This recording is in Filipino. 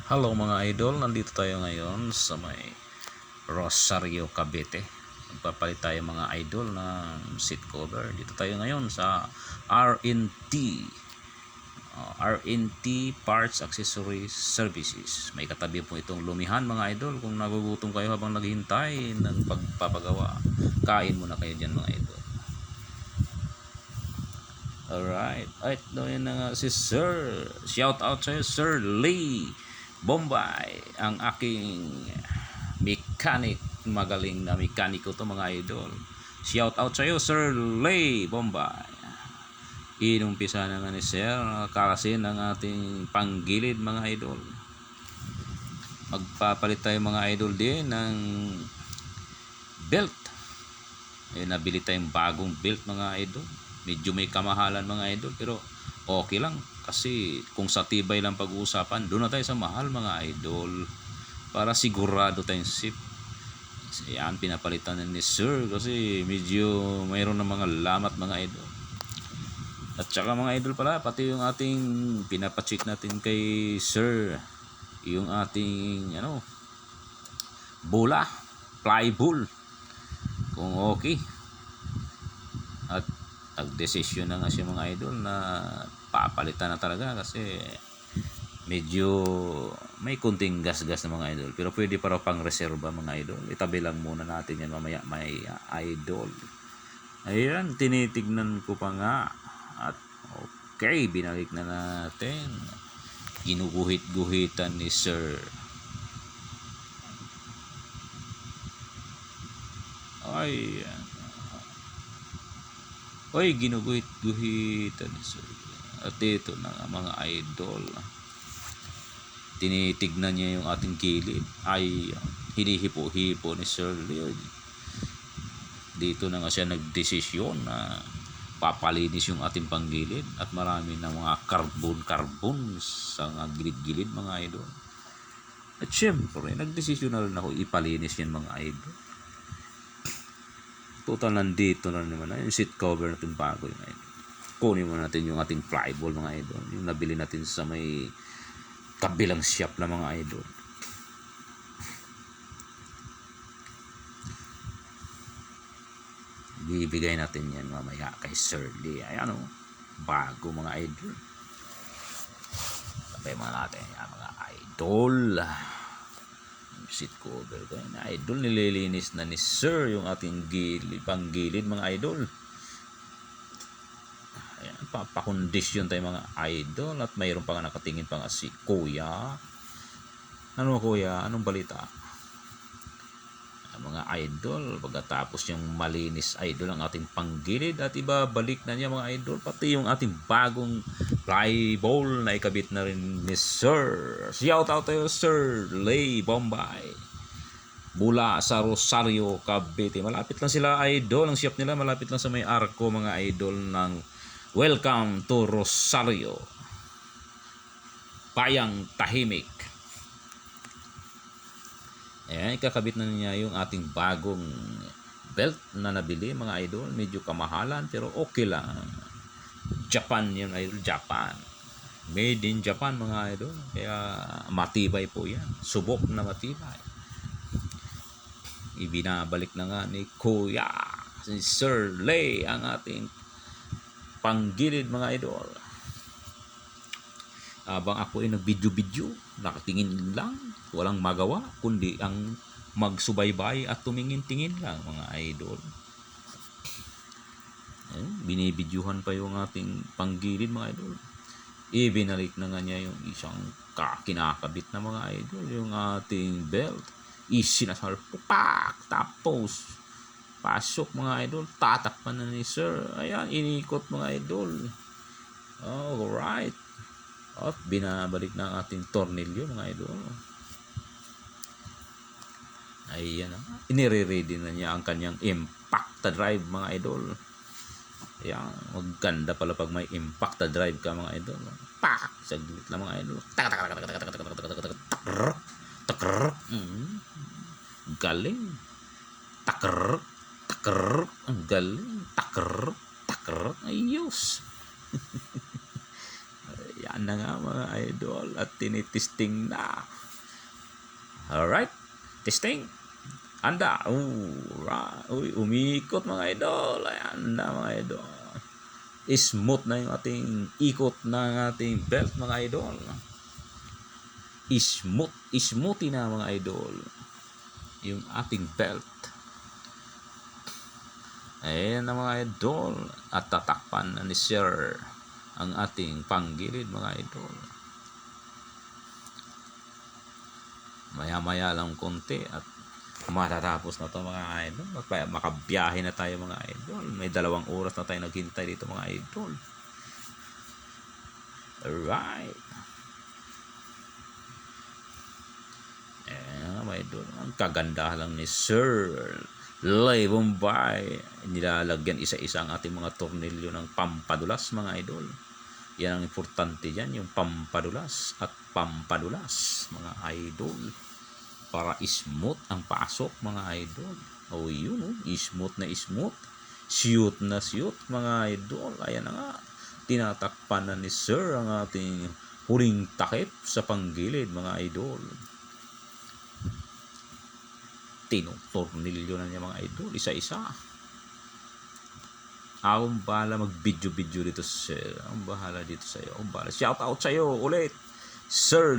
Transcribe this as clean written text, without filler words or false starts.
Hello mga idol, nandito tayo ngayon sa may Rosario, Cavite. Magpapalit tayo mga idol ng seat cover. Dito tayo ngayon sa RNT Parts Accessories Services. May katabi po itong Lumihan mga idol. Kung nagugutom kayo habang naghihintay ng pagpapagawa, kain muna kayo dyan mga idol. Alright, yun na nga si Sir. Shout out sa'yo Sir Lee Bombay, ang aking mechanic. Magaling na mekaniko to mga idol. Shout out sa'yo Sir Lee Bombay. Inumpisa na nga ni Sir kakasin ng ating panggilid mga idol. Magpapalit tayo mga idol din ng belt. Nabili tayong bagong belt mga idol. Medyo may kamahalan mga idol, pero okay lang kasi kung sa tibay lang pag-uusapan, doon na tayo sa mahal mga idol para sigurado tayong safe. Yan, pinapalitan ni Sir kasi medyo mayroon ng mga lamat mga idol. At saka mga idol pala, pati yung ating pinapacheck natin kay Sir, yung ating bola, fly ball, kung okay. At nag-desisyon na nga siya mga idol na papalitan na talaga kasi medyo may kunting gas-gas na mga idol, pero pwede para pang reserva mga idol. Itabi lang muna natin yan mamaya may idol. Ayan, tinitignan ko pa nga at okay, binalik na natin. Ginuguhit-guhitan ni Sir. Ayan. Oy, ginuguhit-guhitan ni Sir. At ito na nga mga idol. Tinitignan niya yung ating kilid. Ay, hinihipo-hipo ni Sir Leo. Dito na nga siya nagdesisyon na papalinis yung ating panggilid. At marami na mga carbon sa gilid-gilid mga idol. At syempre, nagdesisyon na rin ako ipalinis yan mga idol. Total, nandito na naman yung seat cover natin bago yung idol. Kunin mo natin yung ating flyball mga idol, yung nabili natin sa may kabilang shop na mga idol. Bibigay natin yan mamaya kay Sir Lee. Ayan o, bago mga idol. Sabay mga natin yan mga idol. Seat cover ko yan idol, nililinis na ni Sir yung ating panggilid mga idol. Ayan, papakondisyon tayo mga idol. At mayroon pa nga nakatingin pa nga si Kuya. Ano Kuya, anong balita? Mga idol, pagkatapos yung malinis idol ang ating panggilid at ibabalik na niya mga idol, pati yung ating bagong fly ball na ikabit na rin ni Sir. Shout out tayo Sir Lee Bombay mula sa Rosario, Cavite. Malapit lang sila idol, ang shop nila malapit lang sa may arko mga idol ng Welcome to Rosario, Bayang Tahimik. Ayan, ikakabit na niya yung ating bagong belt na nabili mga idol. Medyo kamahalan pero okay lang. Japan yun idol, Japan. Made in Japan mga idol. Kaya matibay po yan. Subok na matibay. Ibinabalik na nga ni Kuya, si Sir Lee, ang ating panggilid mga idol. Habang ako ay nag-video, nakatingin lang, walang magawa, kundi ang magsubaybay at tumingin-tingin lang mga idol. Binibidyohan pa yung ating panggilid mga idol. Ibinalik na nga niya yung isang kinakabit na mga idol, yung ating belt. Isinasalpupak, tapos pasok mga idol, tatakpan na ni Sir. Ayan, inikot mga idol. Alright. At binabalik na ang ating tornilyo mga idol. Ayan na. Inire-ready na niya ang kanyang impact drive mga idol. Ayan. Maganda pala pag may impact drive ka mga idol. Pak! Saglit lang mga idol. Takr. Galing. Takr. Ang galing. Takr. Ayos. Ayan na nga mga idol. At tinitesting na. Alright. Testing. Handa. Uy, umikot mga idol. Ayan na mga idol. Smooth na yung ating ikot ng ating belt mga idol. Smoothy na mga idol. Yung ating belt. Ayan na mga idol. At tatakpan na ni Sir ang ating panggilid mga idol. Maya-maya lang konti at matatapos na to mga idol. Makabiyahe na tayo mga idol. May 2 oras na tayo naghintay dito mga idol. Alright. Ayan mga idol. Ang kagandahan lang ni Sir Lay Bombay. Nilalagyan isa-isa ang ating mga tornilyo ng pampadulas mga idol. Yan ang importante dyan, yung pampadulas at pampadulas mga idol. Para smooth ang pasok mga idol. O yun, smooth na smooth. Shoot na shoot mga idol. Ayan na nga. Tinatakpan na ni Sir ang ating huling takip sa panggilid mga idol. Tinutornilyo na niya mga idol, isa-isa. Akong bahala mag-video dito, Sir. Akong bahala dito sa'yo. Shout out sa'yo ulit, Sir